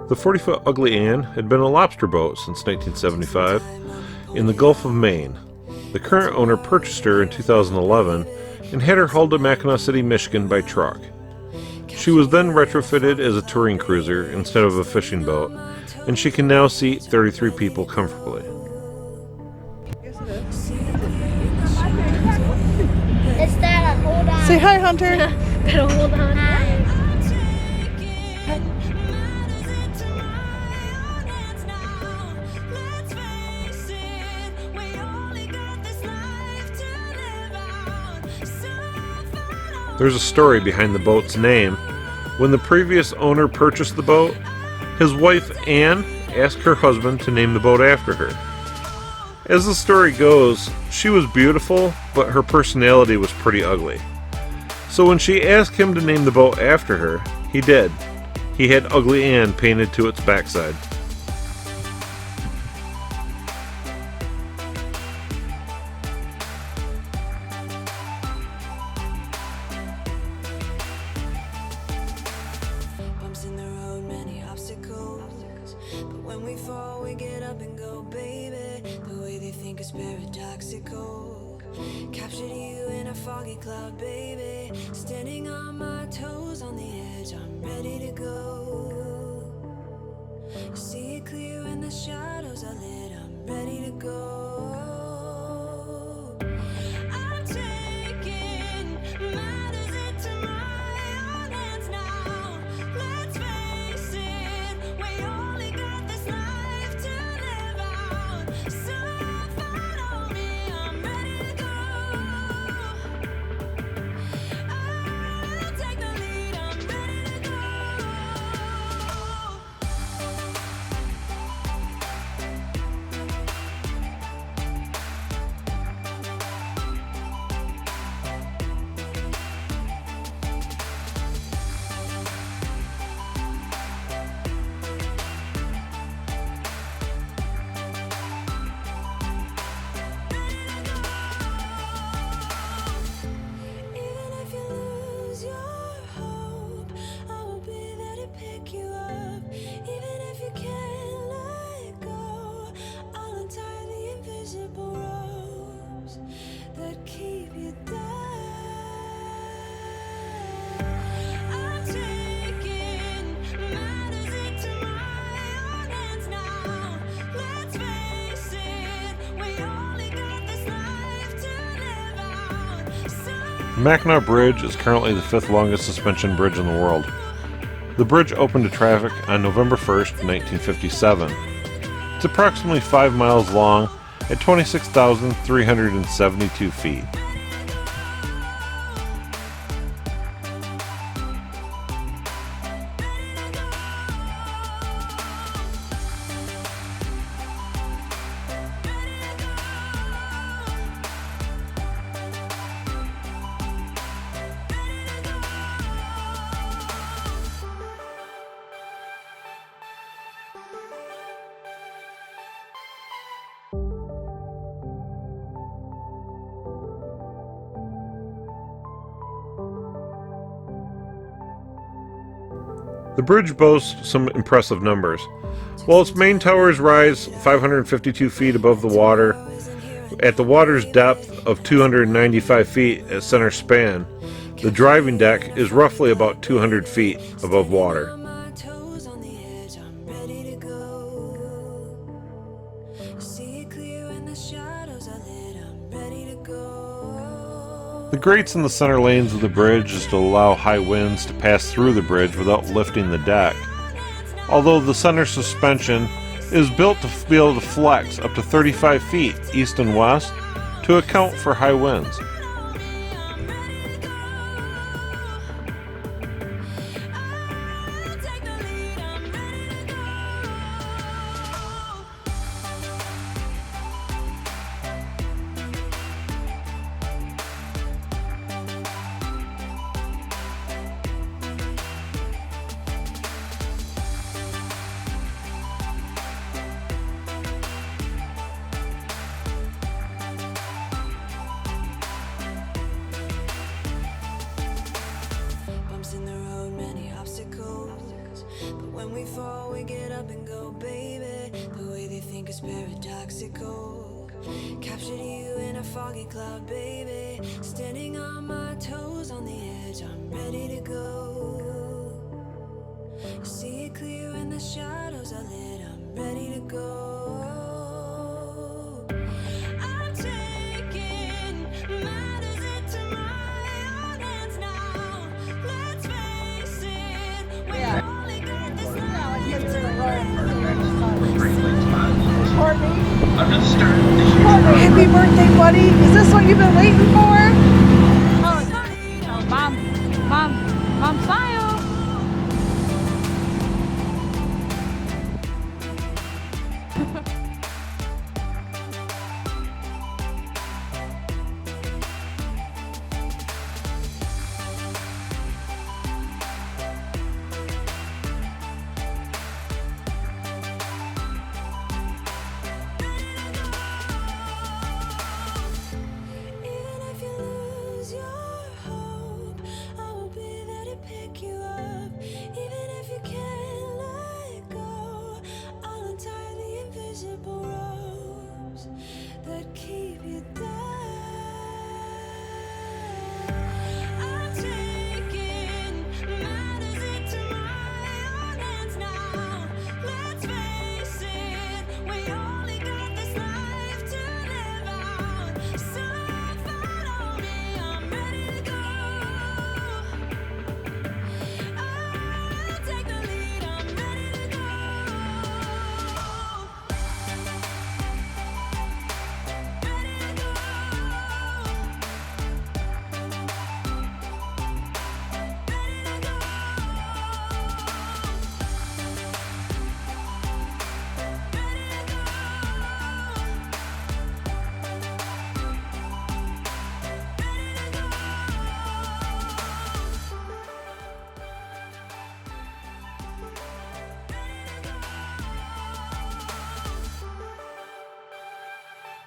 The 40-foot Ugly Ann had been a lobster boat since 1975 in the Gulf of Maine. The current owner purchased her in 2011 and had her hauled to Mackinaw City, Michigan by truck. She was then retrofitted as a touring cruiser instead of a fishing boat, and she can now seat 33 people comfortably. It's that hold on. Say hi, Hunter. Gotta hold on. There's a story behind the boat's name. When the previous owner purchased the boat, his wife Anne asked her husband to name the boat after her. As the story goes, she was beautiful, but her personality was pretty ugly. So when she asked him to name the boat after her, he did. He had Ugly Ann painted to its backside. Bumps in the road, many obstacles. But when we fall, we get up and go, baby. The way they think is paradoxical. Captured you in a foggy cloud, baby. Standing on my toes on the edge, I'm ready to go. See it clear when the shadows are lit, I'm ready to go. I'm taking matters into my own hands now. Let's face it, we only got this life to live out. So follow me, I'm ready to go. I'll take the lead, I'm ready to go. Even if you lose your hope, I will be there to pick you up. Even if you can't let go, I'll untie the invisible ropes that keep you down. I'm taking matters into my own hands now. Let's face it, we only got this life to live out. So The Mackinac Bridge is currently the 5th longest suspension bridge in the world. The bridge opened to traffic on November 1st, 1957. It's approximately 5 miles long at 26,372 feet. The bridge boasts some impressive numbers. While its main towers rise 552 feet above the water, at the water's depth of 295 feet at center span, the driving deck is roughly about 200 feet above water. my toes on the edge, I'm ready to go. See it clear when the shadows are lit, I'm ready to go. The grates in the center lanes of the bridge is to allow high winds to pass through the bridge without lifting the deck. Although the center suspension is built to be able to flex up to 35 feet east and west to account for high winds. we fall, we get up and go, baby. The way they think is paradoxical. Captured you in a foggy cloud, baby. Standing on my toes on the edge, I'm ready to go. You see it clear when the shadows are lit, I'm ready to go. I'm taking matters into my own hands now. Let's face it, we only got this life to Happy birthday, buddy. Is this what you've been waiting for? Oh, mom, smile. Even if you lose your hope, I will be there to pick you up. Even if you can't let go, I'll untie the invisible ropes that keep you down. I'm taking matters into my own hands now. Let's face it, we only got this life to live out. So follow me, I'm ready to go. I'll take the lead, I'm ready to go. Ready to go.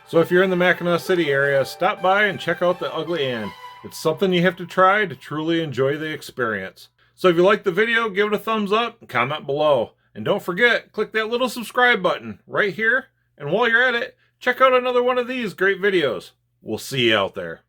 So if you're in the Mackinaw City area, stop by and check out the Ugly Ann. It's something you have to try to truly enjoy the experience. So if you liked the video, give it a thumbs up and comment below. And don't forget, click that little subscribe button right here. And while you're at it, check out another one of these great videos. We'll see you out there.